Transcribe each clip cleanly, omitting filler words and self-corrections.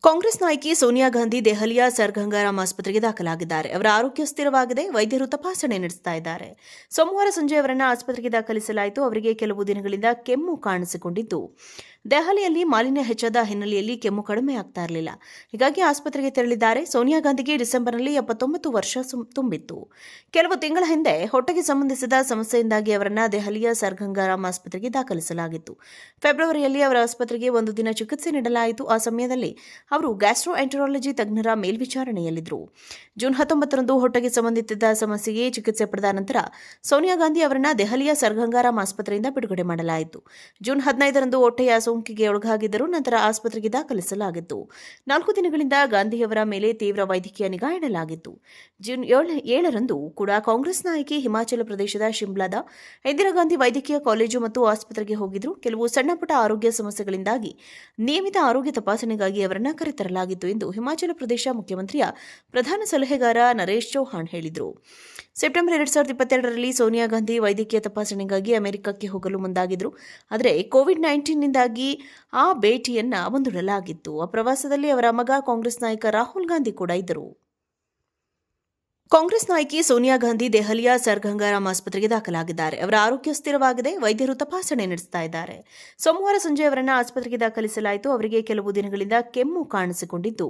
ಕಾಂಗ್ರೆಸ್ ನಾಯಕಿ ಸೋನಿಯಾ ಗಾಂಧಿ ದೆಹಲಿಯ ಸರ್ ಗಂಗಾರಾಮ್ ಆಸ್ಪತ್ರೆಗೆ ದಾಖಲಾಗಿದ್ದಾರೆ. ಅವರ ಆರೋಗ್ಯ ಸ್ಥಿರವಾಗಿದೆ. ವೈದ್ಯರು ತಪಾಸಣೆ ನಡೆಸ್ತಾ ಇದ್ದಾರೆ. ಸೋಮವಾರ ಸಂಜೆ ಅವರನ್ನು ಆಸ್ಪತ್ರೆಗೆ ದಾಖಲಿಸಲಾಯಿತು. ಅವರಿಗೆ ಕೆಲವು ದಿನಗಳಿಂದ ಕೆಮ್ಮು ಕಾಣಿಸಿಕೊಂಡಿದ್ದು, ದೆಹಲಿಯಲ್ಲಿ ಮಾಲಿನ್ಯ ಹೆಚ್ಚಾದ ಹಿನ್ನೆಲೆಯಲ್ಲಿ ಕೆಮ್ಮು ಕಡಿಮೆ ಆಗ್ತಾ ಇರಲಿಲ್ಲ. ಹೀಗಾಗಿ ಆಸ್ಪತ್ರೆಗೆ ತೆರಳಿದ್ದಾರೆ. ಸೋನಿಯಾ ಗಾಂಧಿಗೆ ಡಿಸೆಂಬರ್ನಲ್ಲಿ 79 ವರ್ಷ ತುಂಬಿತ್ತು. ಕೆಲವು ತಿಂಗಳ ಹಿಂದೆ ಹೊಟ್ಟೆಗೆ ಸಂಬಂಧಿಸಿದ ಸಮಸ್ಯೆಯಿಂದಾಗಿ ಅವರನ್ನು ದೆಹಲಿಯ ಸರ್ ಗಂಗಾರಾಮ್ ಆಸ್ಪತ್ರೆಗೆ ದಾಖಲಿಸಲಾಗಿತ್ತು. ಫೆಬ್ರವರಿಯಲ್ಲಿ ಅವರ ಆಸ್ಪತ್ರೆಗೆ ಒಂದು ದಿನ ಚಿಕಿತ್ಸೆ ನೀಡಲಾಯಿತು. ಆ ಸಮಯದಲ್ಲಿ ಅವರು ಗ್ಯಾಸ್ಟ್ರೋಎಂಟರಾಲಜಿ ತಜ್ಞರ ಮೇಲ್ವಿಚಾರಣೆಯಲ್ಲಿದ್ದರು. ಜೂನ್ 19ರಂದು ಹೊಟ್ಟೆಗೆ ಸಂಬಂಧಿಸಿದ ಸಮಸ್ಯೆಗೆ ಚಿಕಿತ್ಸೆ ಪಡೆದ ನಂತರ ಸೋನಿಯಾ ಗಾಂಧಿ ಅವರನ್ನು ದೆಹಲಿಯ ಸರ್ ಗಂಗಾರಾಮ್ ಆಸ್ಪತ್ರೆಯಿಂದ ಬಿಡುಗಡೆ ಮಾಡಲಾಯಿತು. ಜೂನ್ 15ರಂದು ಹೊಟ್ಟೆಯ ಸೋಂಕಿಗೆ ಒಳಗಾಗಿದ್ದರು. ನಂತರ ಆಸ್ಪತ್ರೆಗೆ ದಾಖಲಿಸಲಾಗಿತ್ತು. 4 ದಿನಗಳಿಂದ ಗಾಂಧಿಯವರ ಮೇಲೆ ತೀವ್ರ ವೈದ್ಯಕೀಯ ನಿಗಾ ಇಡಲಾಗಿತ್ತು. ಜೂನ್ 7ರಂದು ಕೂಡ ಕಾಂಗ್ರೆಸ್ ನಾಯಕಿ ಹಿಮಾಚಲ ಪ್ರದೇಶದ ಶಿಮ್ಲಾದ ಇಂದಿರಾ ಗಾಂಧಿ ವೈದ್ಯಕೀಯ ಕಾಲೇಜು ಮತ್ತು ಆಸ್ಪತ್ರೆಗೆ ಹೋಗಿದ್ರು. ಕೆಲವು ಸಣ್ಣಪುಟ್ಟ ಆರೋಗ್ಯ ಸಮಸ್ಯೆಗಳಿಂದಾಗಿ ನಿಯಮಿತ ಆರೋಗ್ಯ ತಪಾಸಣೆಗಾಗಿ ಅವರನ್ನು ಕರೆತರಲಾಗಿತ್ತು ಎಂದು ಹಿಮಾಚಲ ಪ್ರದೇಶ ಮುಖ್ಯಮಂತ್ರಿಯ ಪ್ರಧಾನ ಸಲಹೆಗಾರ ನರೇಶ್ ಚೌಹಾಣ್ ಹೇಳಿದರು. ಸೆಪ್ಟೆಂಬರ್ 2022ರಲ್ಲಿ ಸೋನಿಯಾ ಗಾಂಧಿ ವೈದ್ಯಕೀಯ ತಪಾಸಣೆಗಾಗಿ ಅಮೆರಿಕಕ್ಕೆ ಹೋಗಲು ಮುಂದಾಗಿದ್ದರು. ಆದರೆ ಕೋವಿಡ್-19ನಿಂದಾಗಿ ಆ ಭೇಟಿಯನ್ನು ಮುಂದೂಡಲಾಗಿತ್ತು. ಆ ಪ್ರವಾಸದಲ್ಲಿ ಅವರ ಮಗ ಕಾಂಗ್ರೆಸ್ ನಾಯಕ ರಾಹುಲ್ ಗಾಂಧಿ ಕೂಡ ಇದ್ದರು. ಕಾಂಗ್ರೆಸ್ ನಾಯಕಿ ಸೋನಿಯಾ ಗಾಂಧಿ ದೆಹಲಿಯ ಸರ್ ಗಂಗಾರಾಮ್ ಆಸ್ಪತ್ರೆಗೆ ದಾಖಲಾಗಿದ್ದಾರೆ. ಅವರ ಆರೋಗ್ಯ ಸ್ಥಿರವಾಗಿದೆ. ವೈದ್ಯರು ತಪಾಸಣೆ ನಡೆಸ್ತಾ ಇದ್ದಾರೆ. ಸೋಮವಾರ ಸಂಜೆ ಅವರನ್ನು ಆಸ್ಪತ್ರೆಗೆ ದಾಖಲಿಸಲಾಯಿತು. ಅವರಿಗೆ ಕೆಲವು ದಿನಗಳಿಂದ ಕೆಮ್ಮು ಕಾಣಿಸಿಕೊಂಡಿದ್ದು,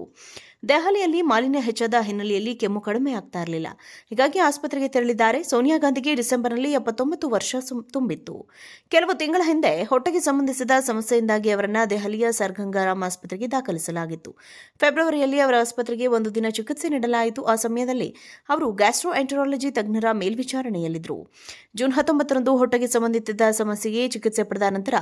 ದೆಹಲಿಯಲ್ಲಿ ಮಾಲಿನ್ಯ ಹೆಚ್ಚಾದ ಹಿನ್ನೆಲೆಯಲ್ಲಿ ಕೆಮ್ಮು ಕಡಿಮೆ ಆಗ್ತಾ ಇರಲಿಲ್ಲ. ಹೀಗಾಗಿ ಆಸ್ಪತ್ರೆಗೆ ತೆರಳಿದ್ದಾರೆ. ಸೋನಿಯಾ ಗಾಂಧಿಗೆ ಡಿಸೆಂಬರ್ನಲ್ಲಿ 79 ವರ್ಷ ತುಂಬಿತ್ತು. ಕೆಲವು ತಿಂಗಳ ಹಿಂದೆ ಹೊಟ್ಟೆಗೆ ಸಂಬಂಧಿಸಿದ ಸಮಸ್ಯೆಯಿಂದಾಗಿ ಅವರನ್ನು ದೆಹಲಿಯ ಸರ್ ಗಂಗಾರಾಮ್ ಆಸ್ಪತ್ರೆಗೆ ದಾಖಲಿಸಲಾಗಿತ್ತು. ಫೆಬ್ರವರಿಯಲ್ಲಿ ಅವರ ಆಸ್ಪತ್ರೆಗೆ ಒಂದು ದಿನ ಚಿಕಿತ್ಸೆ ನೀಡಲಾಯಿತು. ಆ ಸಮಯದಲ್ಲಿ ಅವರು ಗ್ಯಾಸ್ಟ್ರೋಎಂಟರಾಲಜಿ ತಜ್ಞರ ಮೇಲ್ವಿಚಾರಣೆಯಲ್ಲಿದ್ದರು. ಜೂನ್ 19ರಂದು ಹೊಟ್ಟೆಗೆ ಸಂಬಂಧಿಸಿದ ಸಮಸ್ಯೆಗೆ ಚಿಕಿತ್ಸೆ ಪಡೆದ ನಂತರ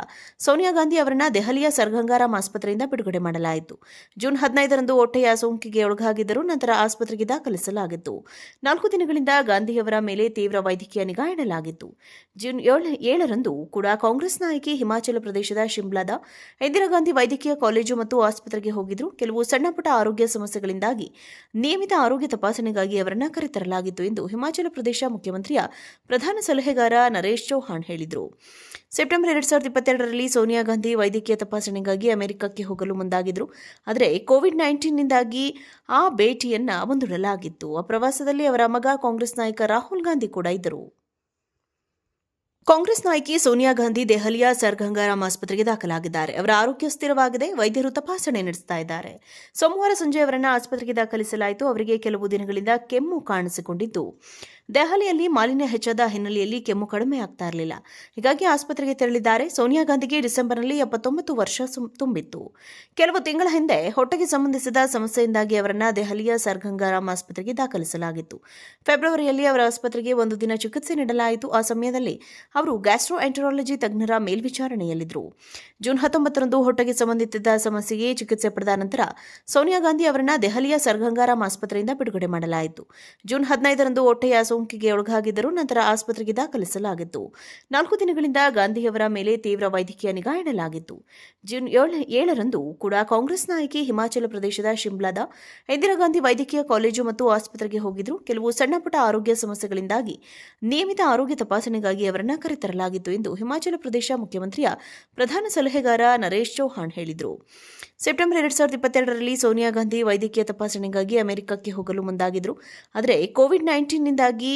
ಸೋನಿಯಾ ಗಾಂಧಿ ಅವರನ್ನು ದೆಹಲಿಯ ಸರ್ ಗಂಗಾರಾಮ್ ಆಸ್ಪತ್ರೆಯಿಂದ ಬಿಡುಗಡೆ ಮಾಡಲಾಯಿತು. ಜೂನ್ 15ರಂದು ಹೊಟ್ಟೆಯ ಸೋಂಕಿಗೆ ಒಳಗಾಗಿದ್ದರು. ನಂತರ ಆಸ್ಪತ್ರೆಗೆ ದಾಖಲಿಸಲಾಗಿತ್ತು. 4 ದಿನಗಳಿಂದ ಗಾಂಧಿಯವರ ಮೇಲೆ ತೀವ್ರ ವೈದ್ಯಕೀಯ ನಿಗಾ ಇಡಲಾಗಿತ್ತು. ಜೂನ್ 7ರಂದು ಕೂಡ ಕಾಂಗ್ರೆಸ್ ನಾಯಕಿ ಹಿಮಾಚಲ ಪ್ರದೇಶದ ಶಿಮ್ಲಾದ ಇಂದಿರಾ ಗಾಂಧಿ ವೈದ್ಯಕೀಯ ಕಾಲೇಜು ಮತ್ತು ಆಸ್ಪತ್ರೆಗೆ ಹೋಗಿದ್ರು. ಕೆಲವು ಸಣ್ಣಪುಟ್ಟ ಆರೋಗ್ಯ ಸಮಸ್ಯೆಗಳಿಂದಾಗಿ ನಿಯಮಿತ ಆರೋಗ್ಯ ತಪಾಸಣೆಗಾಗಿ ಅವರನ್ನು ಕರೆತರಲಾಗಿತ್ತು ಎಂದು ಹಿಮಾಚಲ ಪ್ರದೇಶ ಮುಖ್ಯಮಂತ್ರಿಯ ಪ್ರಧಾನ ಸಲಹೆಗಾರ ನರೇಶ್ ಚೌಹಾಣ್ ಹೇಳಿದರು. ಸೆಪ್ಟೆಂಬರ್ 2022ರಲ್ಲಿ ಸೋನಿಯಾ ಗಾಂಧಿ ವೈದ್ಯಕೀಯ ತಪಾಸಣೆಗಾಗಿ ಅಮೆರಿಕಕ್ಕೆ ಹೋಗಲು ಮುಂದಾಗಿದ್ದರು. ಆದರೆ ಕೋವಿಡ್-19ನಿಂದಾಗಿ ಆ ಭೇಟಿಯನ್ನು ಮುಂದೂಡಲಾಗಿತ್ತು. ಆ ಪ್ರವಾಸದಲ್ಲಿ ಅವರ ಮಗ ಕಾಂಗ್ರೆಸ್ ನಾಯಕ ರಾಹುಲ್ ಗಾಂಧಿ ಕೂಡ ಇದ್ದರು. ಕಾಂಗ್ರೆಸ್ ನಾಯಕಿ ಸೋನಿಯಾ ಗಾಂಧಿ ದೆಹಲಿಯ ಸರ್ ಗಂಗಾರಾಮ್ ಆಸ್ಪತ್ರೆಗೆ ದಾಖಲಾಗಿದ್ದಾರೆ. ಅವರ ಆರೋಗ್ಯ ಸ್ಥಿರವಾಗಿದೆ. ವೈದ್ಯರು ತಪಾಸಣೆ ನಡೆಸ್ತಾ ಇದ್ದಾರೆ. ಸೋಮವಾರ ಸಂಜೆ ಅವರನ್ನು ಆಸ್ಪತ್ರೆಗೆ ದಾಖಲಿಸಲಾಯಿತು. ಅವರಿಗೆ ಕೆಲವು ದಿನಗಳಿಂದ ಕೆಮ್ಮು ಕಾಣಿಸಿಕೊಂಡಿದ್ದು, ದೆಹಲಿಯಲ್ಲಿ ಮಾಲಿನ್ಯ ಹೆಚ್ಚಾದ ಹಿನ್ನೆಲೆಯಲ್ಲಿ ಕೆಮ್ಮು ಕಡಿಮೆ ಆಗ್ತಾ ಇರಲಿಲ್ಲ. ಹೀಗಾಗಿ ಆಸ್ಪತ್ರೆಗೆ ತೆರಳಿದ್ದಾರೆ. ಸೋನಿಯಾ ಗಾಂಧಿಗೆ ಡಿಸೆಂಬರ್ನಲ್ಲಿ 79 ವರ್ಷ ತುಂಬಿತ್ತು. ಕೆಲವು ತಿಂಗಳ ಹಿಂದೆ ಹೊಟ್ಟೆಗೆ ಸಂಬಂಧಿಸಿದ ಸಮಸ್ಯೆಯಿಂದಾಗಿ ಅವರನ್ನು ದೆಹಲಿಯ ಸರ್ ಗಂಗಾರಾಮ್ ಆಸ್ಪತ್ರೆಗೆ ದಾಖಲಿಸಲಾಗಿತ್ತು. ಫೆಬ್ರವರಿಯಲ್ಲಿ ಅವರ ಆಸ್ಪತ್ರೆಗೆ ಒಂದು ದಿನ ಚಿಕಿತ್ಸೆ ನೀಡಲಾಯಿತು. ಆ ಸಮಯದಲ್ಲಿ ಅವರು ಗ್ಯಾಸ್ಟ್ರೋಎಂಟರಾಲಜಿ ತಜ್ಞರ ಮೇಲ್ವಿಚಾರಣೆಯಲ್ಲಿದ್ದರು. ಜೂನ್ 19ರಂದು ಹೊಟ್ಟೆಗೆ ಸಂಬಂಧಿಸಿದ ಸಮಸ್ಯೆಗೆ ಚಿಕಿತ್ಸೆ ಪಡೆದ ನಂತರ ಸೋನಿಯಾ ಗಾಂಧಿ ಅವರನ್ನು ದೆಹಲಿಯ ಸರ್ ಗಂಗಾರಾಮ್ ಆಸ್ಪತ್ರೆಯಿಂದ ಬಿಡುಗಡೆ ಮಾಡಲಾಯಿತು. ಜೂನ್ 15ರಂದು ಹೊಟ್ಟೆಯ ಸೋಂಕಿಗೆ ಒಳಗಾಗಿದ್ದರು. ನಂತರ ಆಸ್ಪತ್ರೆಗೆ ದಾಖಲಿಸಲಾಗಿತ್ತು. 4 ದಿನಗಳಿಂದ ಗಾಂಧಿಯವರ ಮೇಲೆ ತೀವ್ರ ವೈದ್ಯಕೀಯ ನಿಗಾ ಇಡಲಾಗಿತ್ತು. ಜೂನ್ 7ರಂದು ಕೂಡ ಕಾಂಗ್ರೆಸ್ ನಾಯಕಿ ಹಿಮಾಚಲ ಪ್ರದೇಶದ ಶಿಮ್ಲಾದ ಇಂದಿರಾ ಗಾಂಧಿ ವೈದ್ಯಕೀಯ ಕಾಲೇಜು ಮತ್ತು ಆಸ್ಪತ್ರೆಗೆ ಹೋಗಿದ್ರು. ಕೆಲವು ಸಣ್ಣಪುಟ್ಟ ಆರೋಗ್ಯ ಸಮಸ್ಯೆಗಳಿಂದಾಗಿ ನಿಯಮಿತ ಆರೋಗ್ಯ ತಪಾಸಣೆಗಾಗಿ ಅವರನ್ನು ಕರೆತರಲಾಗಿತ್ತು ಎಂದು ಹಿಮಾಚಲ ಪ್ರದೇಶ ಮುಖ್ಯಮಂತ್ರಿಯ ಪ್ರಧಾನ ಸಲಹೆಗಾರ ನರೇಶ್ ಚೌಹಾಣ್ ಹೇಳಿದರು. ಸೆಪ್ಟೆಂಬರ್ 2022ರಲ್ಲಿ ಸೋನಿಯಾ ಗಾಂಧಿ ವೈದ್ಯಕೀಯ ತಪಾಸಣೆಗಾಗಿ ಅಮೆರಿಕಕ್ಕೆ ಹೋಗಲು ಮುಂದಾಗಿದ್ದರು. ಆದರೆ ಕೋವಿಡ್-19ನಿಂದಾಗಿ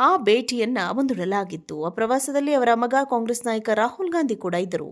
ಆ ಭೇಟಿಯನ್ನು ಮುಂದೂಡಲಾಗಿತ್ತು. ಆ ಪ್ರವಾಸದಲ್ಲಿ ಅವರ ಮಗ ಕಾಂಗ್ರೆಸ್ ನಾಯಕ ರಾಹುಲ್ ಗಾಂಧಿ ಕೂಡ ಇದ್ದರು.